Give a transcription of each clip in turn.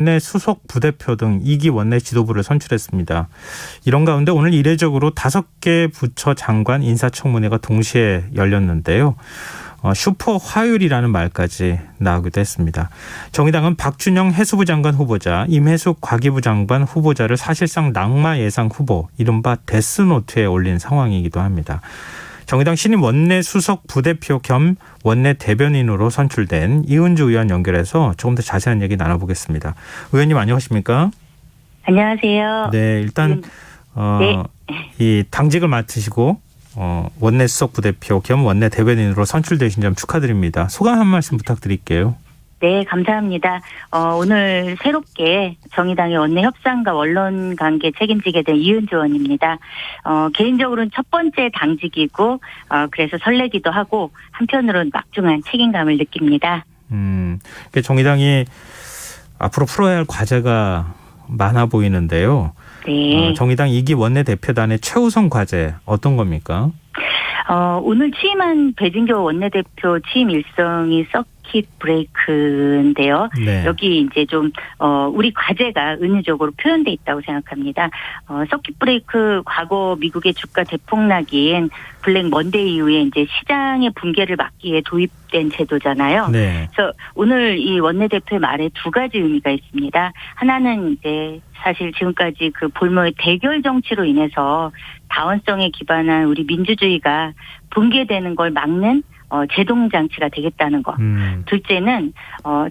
원내 수석 부대표 등 2기 원내 지도부를 선출했습니다. 이런 가운데 오늘 이례적으로 5개 부처 장관 인사청문회가 동시에 열렸는데요. 슈퍼 화율이라는 말까지 나오기도 했습니다. 정의당은 박준영 해수부 장관 후보자, 임혜숙 과기부 장관 후보자를 사실상 낙마 예상 후보, 이른바 데스노트에 올린 상황이기도 합니다. 정의당 신임 원내 수석 부대표 겸 원내 대변인으로 선출된 이은주 의원 연결해서 조금 더 자세한 얘기 나눠보겠습니다. 의원님 안녕하십니까? 안녕하세요. 네, 일단 네. 이 당직을 맡으시고 원내 수석 부대표 겸 원내 대변인으로 선출되신 점 축하드립니다. 소감 한 말씀 부탁드릴게요. 네, 감사합니다. 오늘 새롭게 정의당의 원내 협상과 원론 관계 책임지게 된 이은주 의원입니다. 개인적으로는 첫 번째 당직이고 그래서 설레기도 하고 한편으로는 막중한 책임감을 느낍니다. 정의당이 앞으로 풀어야 할 과제가 많아 보이는데요. 네. 정의당 2기 원내대표단의 최우선 과제 어떤 겁니까? 오늘 취임한 배진교 원내대표 취임 일정이 서킷 브레이크인데요. 네. 여기 이제 좀 우리 과제가 은유적으로 표현돼 있다고 생각합니다. 서킷 브레이크 과거 미국의 주가 대폭락인 블랙 먼데이 이후에 이제 시장의 붕괴를 막기 위해 도입된 제도잖아요. 네. 그래서 오늘 이 원내대표의 말에 두 가지 의미가 있습니다. 하나는 이제 사실 지금까지 그 볼모의 대결 정치로 인해서 다원성에 기반한 우리 민주주의가 붕괴되는 걸 막는 제동장치가 되겠다는 것. 둘째는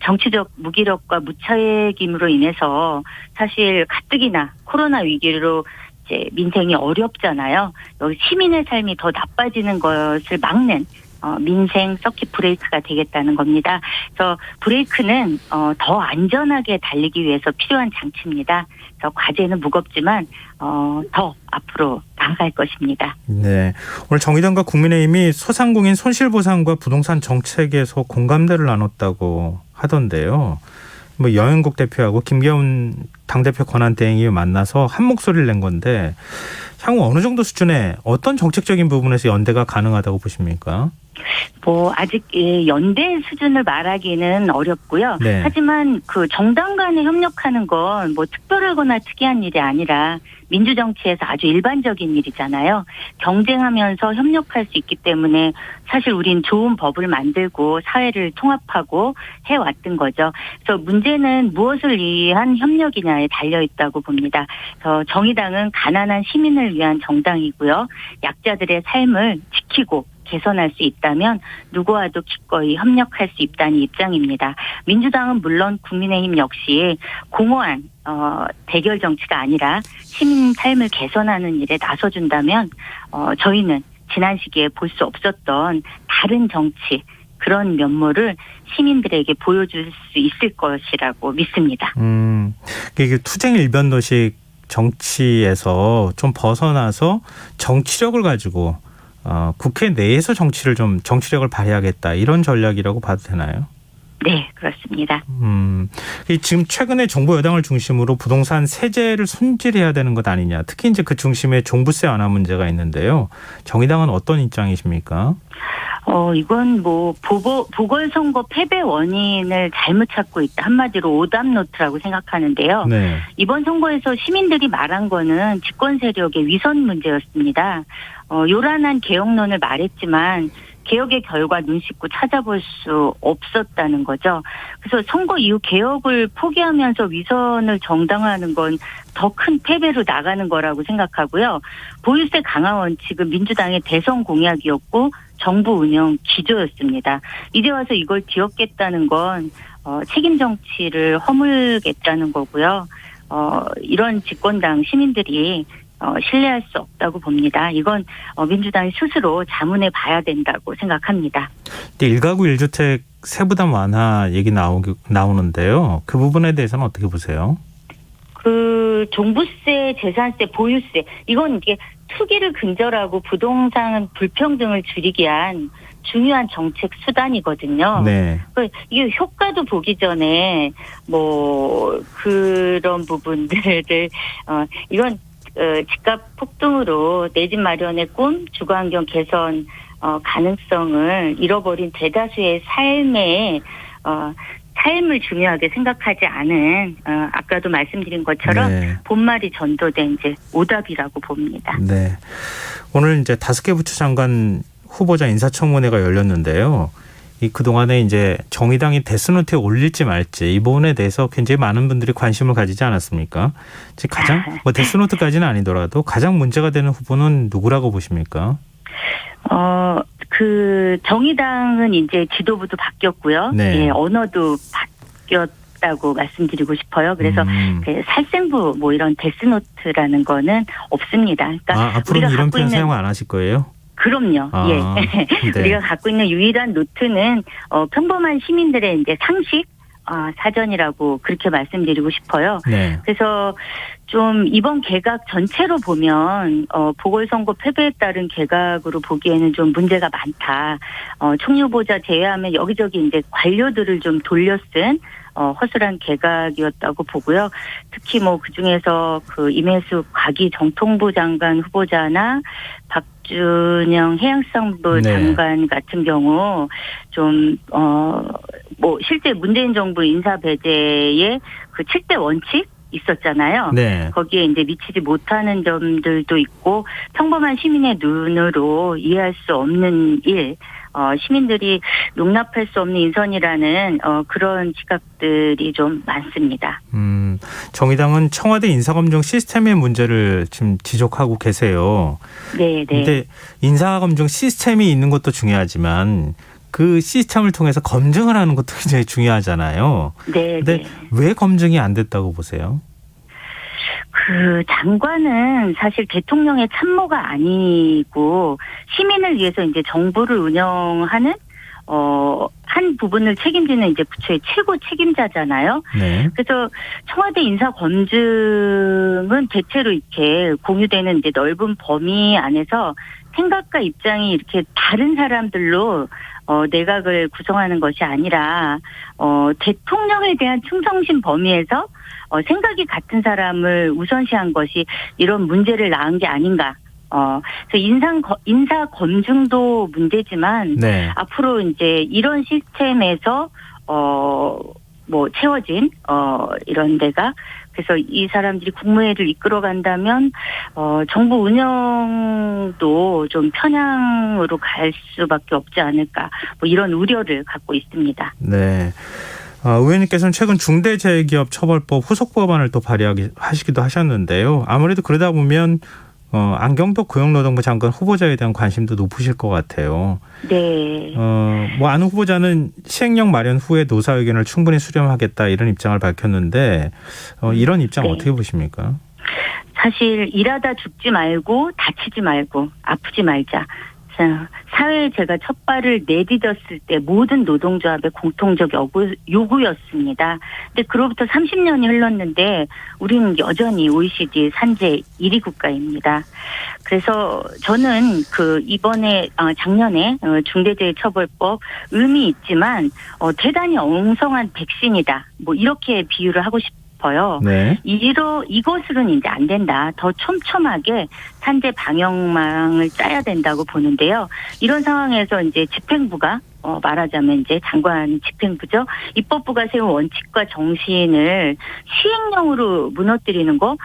정치적 무기력과 무책임으로 인해서 사실 가뜩이나 코로나 위기로 이제 민생이 어렵잖아요. 여기 시민의 삶이 더 나빠지는 것을 막는 민생 서킷 브레이크가 되겠다는 겁니다. 그래서 브레이크는 더 안전하게 달리기 위해서 필요한 장치입니다. 그래서 과제는 무겁지만 더 앞으로 나아갈 것입니다. 네, 오늘 정의당과 국민의힘이 소상공인 손실보상과 부동산 정책에서 공감대를 나눴다고 하던데요. 뭐 여행국 대표하고 김기현 당대표 권한대행이 만나서 한 목소리를 낸 건데 향후 어느 정도 수준의 어떤 정책적인 부분에서 연대가 가능하다고 보십니까? 아직 연대 수준을 말하기는 어렵고요. 네. 하지만 그 정당 간에 협력하는 건 뭐 특별하거나 특이한 일이 아니라 민주정치에서 아주 일반적인 일이잖아요. 경쟁하면서 협력할 수 있기 때문에 사실 우린 좋은 법을 만들고 사회를 통합하고 해왔던 거죠. 그래서 문제는 무엇을 위한 협력이냐에 달려있다고 봅니다. 그래서 정의당은 가난한 시민을 위한 정당이고요. 약자들의 삶을 지키고 개선할 수 있다면 누구와도 기꺼이 협력할 수 있다는 입장입니다. 민주당은 물론 국민의힘 역시 공허한 대결 정치가 아니라 시민 삶을 개선하는 일에 나서준다면 저희는 지난 시기에 볼 수 없었던 다른 정치 그런 면모를 시민들에게 보여줄 수 있을 것이라고 믿습니다. 이게 투쟁 일변도식 정치에서 좀 벗어나서 정치력을 가지고 국회 내에서 정치력을 발휘하겠다 이런 전략이라고 봐도 되나요? 네, 그렇습니다. 지금 최근에 정부 여당을 중심으로 부동산 세제를 손질해야 되는 것 아니냐. 특히 이제 그 중심에 종부세 완화 문제가 있는데요. 정의당은 어떤 입장이십니까? 이건 뭐 보궐선거 패배 원인을 잘못 찾고 있다. 한마디로 오답노트라고 생각하는데요. 네. 이번 선거에서 시민들이 말한 거는 집권 세력의 위선 문제였습니다. 요란한 개혁론을 말했지만 개혁의 결과 눈 씻고 찾아볼 수 없었다는 거죠. 그래서 선거 이후 개혁을 포기하면서 위선을 정당화하는 건 더 큰 패배로 나가는 거라고 생각하고요. 보유세 강화 원칙은 민주당의 대선 공약이었고 정부 운영 기조였습니다. 이제 와서 이걸 뒤엎겠다는 건 책임 정치를 허물겠다는 거고요. 이런 집권당 시민들이 신뢰할 수 없다고 봅니다. 이건 민주당이 스스로 자문해 봐야 된다고 생각합니다. 1가구 1주택 세부담 완화 얘기 나오는데요. 그 부분에 대해서는 어떻게 보세요? 그 종부세, 재산세, 보유세 이건 이게 투기를 근절하고 부동산 불평등을 줄이기 위한 중요한 정책 수단이거든요. 네. 이게 효과도 보기 전에 뭐 그런 부분들을 이건 집값 폭등으로 내 집 마련의 꿈, 주거환경 개선 가능성을 잃어버린 대다수의 삶에 삶을 중요하게 생각하지 않은 아까도 말씀드린 것처럼 네. 본말이 전도된 이제 오답이라고 봅니다. 네. 오늘 이제 5개 부처 장관 후보자 인사청문회가 열렸는데요. 그동안에 이제 정의당이 데스노트에 올릴지 말지 이 부분에 대해서 굉장히 많은 분들이 관심을 가지지 않았습니까? 가장 데스노트까지는 아니더라도 가장 문제가 되는 후보는 누구라고 보십니까? 정의당은 이제 지도부도 바뀌었고요. 네. 예, 언어도 바뀌었다고 말씀드리고 싶어요. 그래서 살생부 뭐 이런 데스노트라는 거는 없습니다. 그러니까 앞으로는 이런 표현 사용 안 하실 거예요? 그럼요. 예. 네. 우리가 갖고 있는 유일한 노트는 평범한 시민들의 이제 상식 사전이라고 그렇게 말씀드리고 싶어요. 네. 그래서 좀 이번 개각 전체로 보면 보궐선거 패배에 따른 개각으로 보기에는 좀 문제가 많다. 총리 후보자 제외하면 여기저기 이제 관료들을 좀 돌려쓴 허술한 개각이었다고 보고요. 특히 뭐 그중에서 임혜숙 과기 정통부 장관 후보자나 박준영 해양수산부 장관 같은 경우 좀 실제 문재인 정부 인사 배제의 그 7대 원칙 있었잖아요. 네. 거기에 이제 미치지 못하는 점들도 있고 평범한 시민의 눈으로 이해할 수 없는 일, 시민들이 용납할 수 없는 인선이라는 그런 지각들이 좀 많습니다. 정의당은 청와대 인사검증 시스템의 문제를 지금 지적하고 계세요. 네. 근데 인사검증 시스템이 있는 것도 중요하지만 그 시스템을 통해서 검증을 하는 것도 굉장히 중요하잖아요. 네. 근데 왜 검증이 안 됐다고 보세요? 장관은 사실 대통령의 참모가 아니고 시민을 위해서 이제 정부를 운영하는 한 부분을 책임지는 이제 부처의 최고 책임자잖아요. 네. 그래서 청와대 인사 검증은 대체로 이렇게 공유되는 이제 넓은 범위 안에서 생각과 입장이 이렇게 다른 사람들로 내각을 구성하는 것이 아니라 대통령에 대한 충성심 범위에서 생각이 같은 사람을 우선시한 것이 이런 문제를 낳은 게 아닌가. 그래서 인사 검증도 문제지만 네. 앞으로 이제 이런 시스템에서 채워진 이런 데가 그래서 이 사람들이 국무회의를 이끌어간다면 정부 운영도 좀 편향으로 갈 수밖에 없지 않을까 이런 우려를 갖고 있습니다. 네. 의원님께서는 최근 중대재해기업처벌법 후속 법안을 또 발의하시기도 하셨는데요. 아무래도 그러다 보면 안경도 고용노동부 장관 후보자에 대한 관심도 높으실 것 같아요. 네. 안 후보자는 시행령 마련 후에 노사 의견을 충분히 수렴하겠다 이런 입장을 밝혔는데 이런 입장 네. 어떻게 보십니까? 사실 일하다 죽지 말고 다치지 말고 아프지 말자. 사회에 제가 첫 발을 내디뎠을 때 모든 노동조합의 공통적 요구였습니다. 근데 그로부터 30년이 흘렀는데 우리는 여전히 OECD 산재 1위 국가입니다. 그래서 저는 이번에 작년에 중대재해처벌법 의미 있지만 대단히 엉성한 백신이다. 이렇게 비유를 하고 싶어요. 네. 이것으로는 이제 안 된다. 더 촘촘하게 산재 방역망을 짜야 된다고 보는데요. 이런 상황에서 이제 집행부가 말하자면 이제 장관 집행부죠. 입법부가 세운 원칙과 정신을 시행령으로 무너뜨리는 거,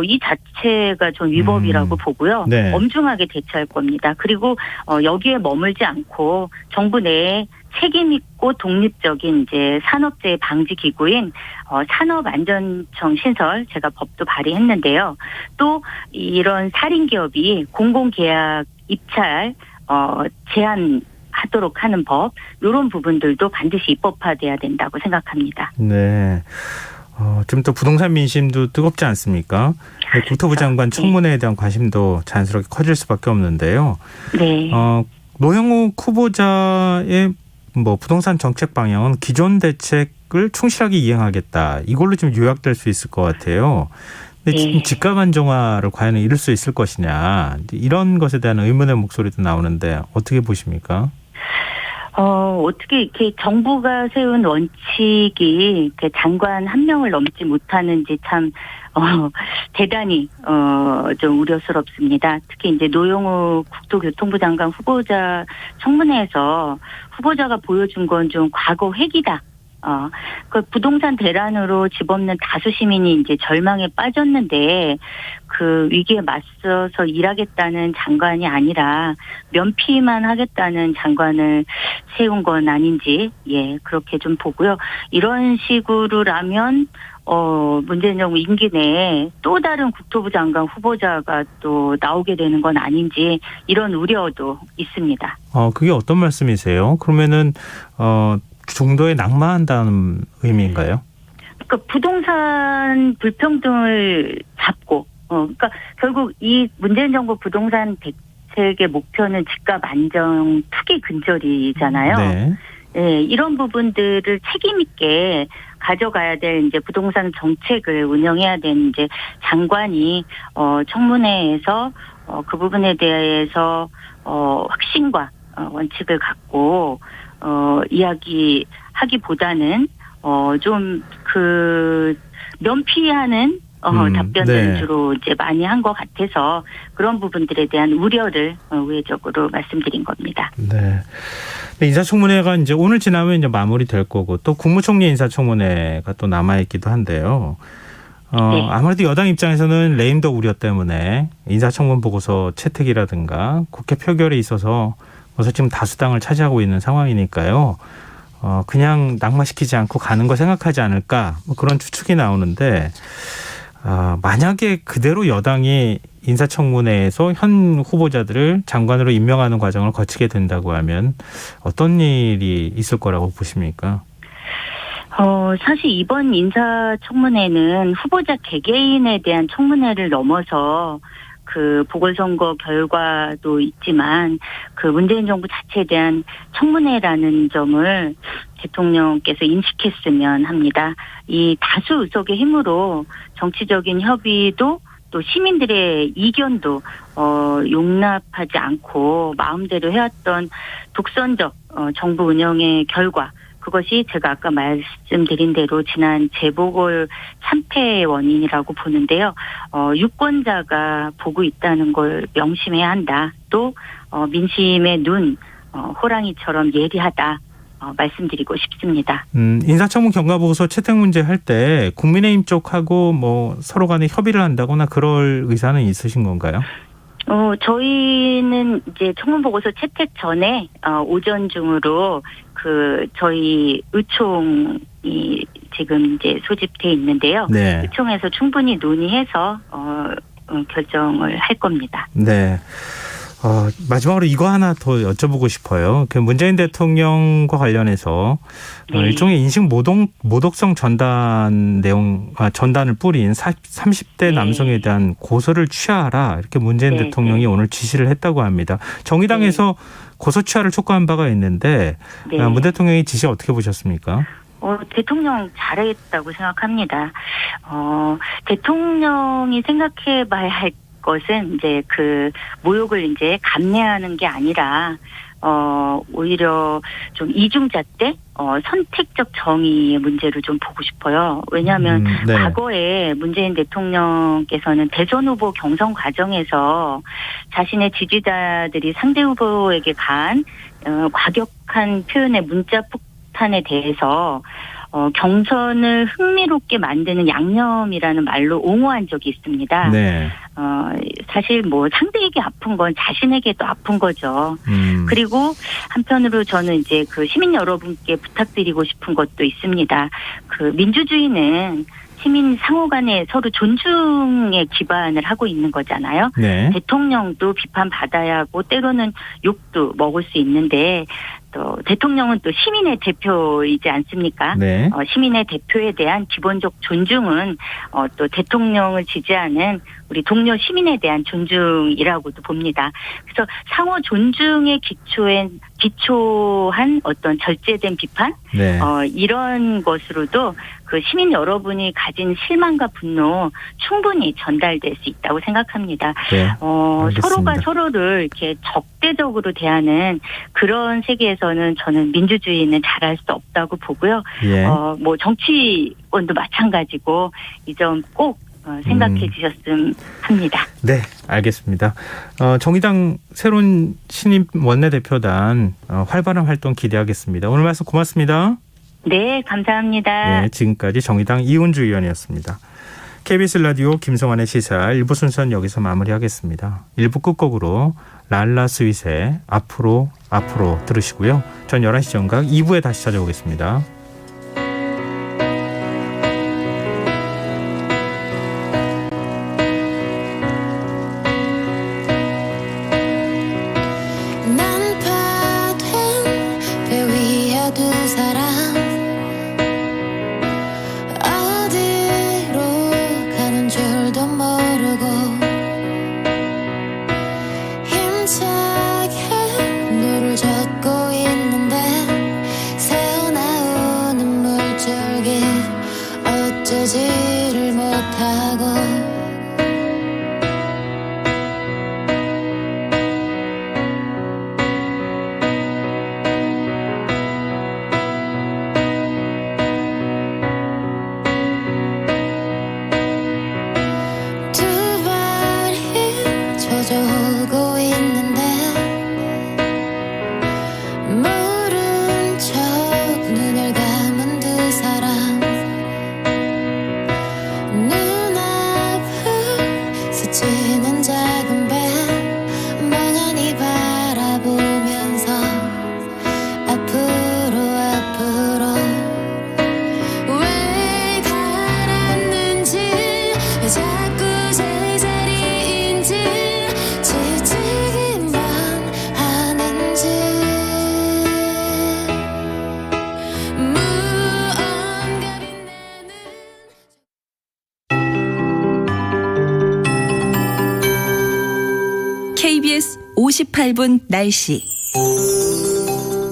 이 자체가 좀 위법이라고 보고요. 네. 엄중하게 대처할 겁니다. 그리고 여기에 머물지 않고 정부 내에 책임 있고 독립적인 이제 산업재해 방지 기구인 산업안전청 신설 제가 법도 발의했는데요. 또 이런 살인 기업이 공공계약 입찰 제한하도록 하는 법 이런 부분들도 반드시 입법화돼야 된다고 생각합니다. 네. 지금 또 부동산 민심도 뜨겁지 않습니까? 국토부 장관 청문회에 대한 관심도 자연스럽게 커질 수밖에 없는데요. 네. 노영욱 후보자의 부동산 정책 방향은 기존 대책을 충실하게 이행하겠다. 이걸로 좀 요약될 수 있을 것 같아요. 근데 지금 집값 안정화를 과연 이룰 수 있을 것이냐. 이런 것에 대한 의문의 목소리도 나오는데 어떻게 보십니까? 어떻게 이렇게 정부가 세운 원칙이 장관 한 명을 넘지 못하는지 참 대단히 좀 우려스럽습니다. 특히 이제 노영욱 국토교통부 장관 후보자 청문회에서 후보자가 보여준 건 좀 과거 회기다. 그 부동산 대란으로 집 없는 다수 시민이 이제 절망에 빠졌는데 그 위기에 맞서서 일하겠다는 장관이 아니라 면피만 하겠다는 장관을 세운 건 아닌지 그렇게 좀 보고요. 이런 식으로라면 문재인 정부 임기 내에 또 다른 국토부 장관 후보자가 또 나오게 되는 건 아닌지 이런 우려도 있습니다. 그게 어떤 말씀이세요? 그러면은 중도에 낙마한다는 의미인가요? 그러니까 부동산 불평등을 잡고, 그러니까 결국 이 문재인 정부 부동산 대책의 목표는 집값 안정 투기 근절이잖아요. 네. 네, 이런 부분들을 책임 있게 가져가야 될 이제 부동산 정책을 운영해야 되는 이제 장관이 청문회에서 그 부분에 대해서 확신과 원칙을 갖고 이야기하기보다는 좀 그 면피하는 답변을 주로 이제 많이 한 것 같아서 그런 부분들에 대한 우려를 우회적으로 말씀드린 겁니다. 네. 인사청문회가 이제 오늘 지나면 이제 마무리될 거고 또 국무총리 인사청문회가 또 남아 있기도 한데요. 네. 아무래도 여당 입장에서는 레임덕 우려 때문에 인사청문 보고서 채택이라든가 국회 표결에 있어서 벌써 지금 다수당을 차지하고 있는 상황이니까요. 그냥 낙마시키지 않고 가는 거 생각하지 않을까 뭐 그런 추측이 나오는데 만약에 그대로 여당이 인사청문회에서 현 후보자들을 장관으로 임명하는 과정을 거치게 된다고 하면 어떤 일이 있을 거라고 보십니까? 사실 이번 인사청문회는 후보자 개개인에 대한 청문회를 넘어서 그 보궐선거 결과도 있지만 그 문재인 정부 자체에 대한 청문회라는 점을 대통령께서 인식했으면 합니다. 이 다수 의석의 힘으로 정치적인 협의도 또 시민들의 이견도 용납하지 않고 마음대로 해왔던 독선적 정부 운영의 결과 그것이 제가 아까 말씀드린 대로 지난 재보궐 참패의 원인이라고 보는데요. 유권자가 보고 있다는 걸 명심해야 한다. 또 민심의 눈 호랑이처럼 예리하다. 말씀드리고 싶습니다. 인사청문 경과보고서 채택 문제 할 때 국민의힘 쪽하고 뭐 서로 간에 협의를 한다거나 그럴 의사는 있으신 건가요? 저희는 이제 청문보고서 채택 전에 오전 중으로 그 저희 의총이 지금 이제 소집돼 있는데요. 네. 의총에서 충분히 논의해서 결정을 할 겁니다. 네. 마지막으로 이거 하나 더 여쭤보고 싶어요. 그 문재인 대통령과 관련해서 일종의 인식 모독성 전단을 뿌린 30대 남성에 대한 고소를 취하하라 이렇게 문재인 대통령이 오늘 지시를 했다고 합니다. 정의당에서 고소 취하를 촉구한 바가 있는데 문 대통령의 지시 어떻게 보셨습니까? 대통령 잘했다고 생각합니다. 대통령이 생각해봐야 할 것은 이제 그 모욕을 이제 감내하는 게 아니라 오히려 좀 이중잣 대 선택적 정의의 문제를 좀 보고 싶어요. 왜냐하면 과거에 문재인 대통령께서는 대선 후보 경선 과정에서 자신의 지지자들이 상대 후보에게 가한 과격한 표현의 문자 폭탄에 대해서 경선을 흥미롭게 만드는 양념이라는 말로 옹호한 적이 있습니다. 네. 사실 뭐 상대에게 아픈 건 자신에게도 아픈 거죠. 그리고 한편으로 저는 이제 그 시민 여러분께 부탁드리고 싶은 것도 있습니다. 그 민주주의는 시민 상호 간에 서로 존중에 기반을 하고 있는 거잖아요. 네. 대통령도 비판받아야 하고 때로는 욕도 먹을 수 있는데 또 대통령은 또 시민의 대표이지 않습니까? 네. 시민의 대표에 대한 기본적 존중은 또 대통령을 지지하는 우리 동료 시민에 대한 존중이라고도 봅니다. 그래서 상호 존중의 기초한 어떤 절제된 비판 이런 것으로도 그 시민 여러분이 가진 실망과 분노 충분히 전달될 수 있다고 생각합니다. 네, 서로가 서로를 이렇게 적대적으로 대하는 그런 세계에서는 저는 민주주의는 잘할 수 없다고 보고요. 예. 뭐 정치권도 마찬가지고 이 점 꼭 생각해 주셨으면 합니다. 네, 알겠습니다. 정의당 새로운 신임 원내대표단 활발한 활동 기대하겠습니다. 오늘 말씀 고맙습니다. 네, 감사합니다. 네, 지금까지 정의당 이은주 의원이었습니다. KBS 라디오 김성환의 시사 1부 순서는 여기서 마무리하겠습니다. 1부 끝곡으로 랄라 스윗의 앞으로 들으시고요. 전 11시 정각 2부에 다시 찾아오겠습니다. 어쩌지를 못하고 두 발이 젖어오고 있는데 모른 척 눈을 감은 두 사람 눈앞을 스치는 작은 배 멍하니 바라보면서 앞으로 왜 가랐는지 왜 자꾸 제자리인지 지치기만 하는지 무언가 빛나는 KBS 58분 날씨.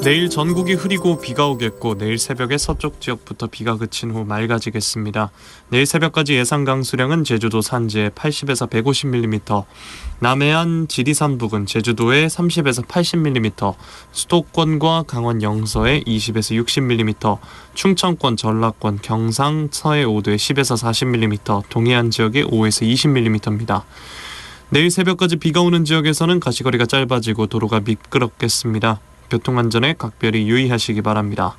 내일 전국이 흐리고 비가 오겠고 내일 새벽에 서쪽 지역부터 비가 그친 후 맑아지겠습니다. 내일 새벽까지 예상 강수량은 제주도 산지에 80에서 150mm, 남해안 지리산 부근 제주도에 30에서 80mm, 수도권과 강원 영서에 20에서 60mm, 충청권, 전라권, 경상, 서해 5도에 10에서 40mm, 동해안 지역에 5에서 20mm입니다. 내일 새벽까지 비가 오는 지역에서는 가시거리가 짧아지고 도로가 미끄럽겠습니다. 교통안전에 각별히 유의하시기 바랍니다.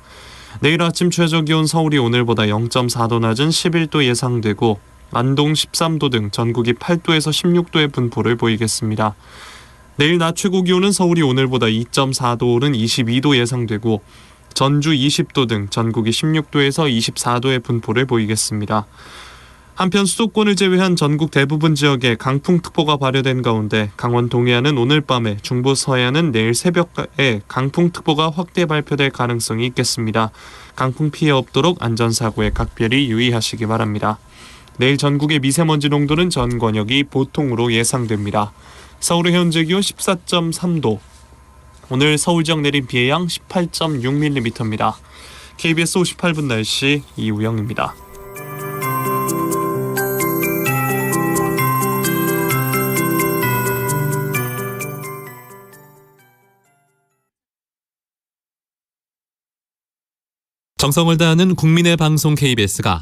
내일 아침 최저기온 서울이 오늘보다 0.4도 낮은 11도 예상되고 안동 13도 등 전국이 8도에서 16도의 분포를 보이겠습니다. 내일 낮 최고기온은 서울이 오늘보다 2.4도 오른 22도 예상되고 전주 20도 등 전국이 16도에서 24도의 분포를 보이겠습니다. 한편 수도권을 제외한 전국 대부분 지역에 강풍특보가 발효된 가운데 강원 동해안은 오늘 밤에, 중부 서해안은 내일 새벽에 강풍특보가 확대 발표될 가능성이 있겠습니다. 강풍 피해 없도록 안전사고에 각별히 유의하시기 바랍니다. 내일 전국의 미세먼지 농도는 전 권역이 보통으로 예상됩니다. 서울의 현재 기온 14.3도, 오늘 서울 지역 내린 비의 양 18.6mm입니다. KBS 58분 날씨 이우영입니다. 정성을 다하는 국민의 방송 KBS가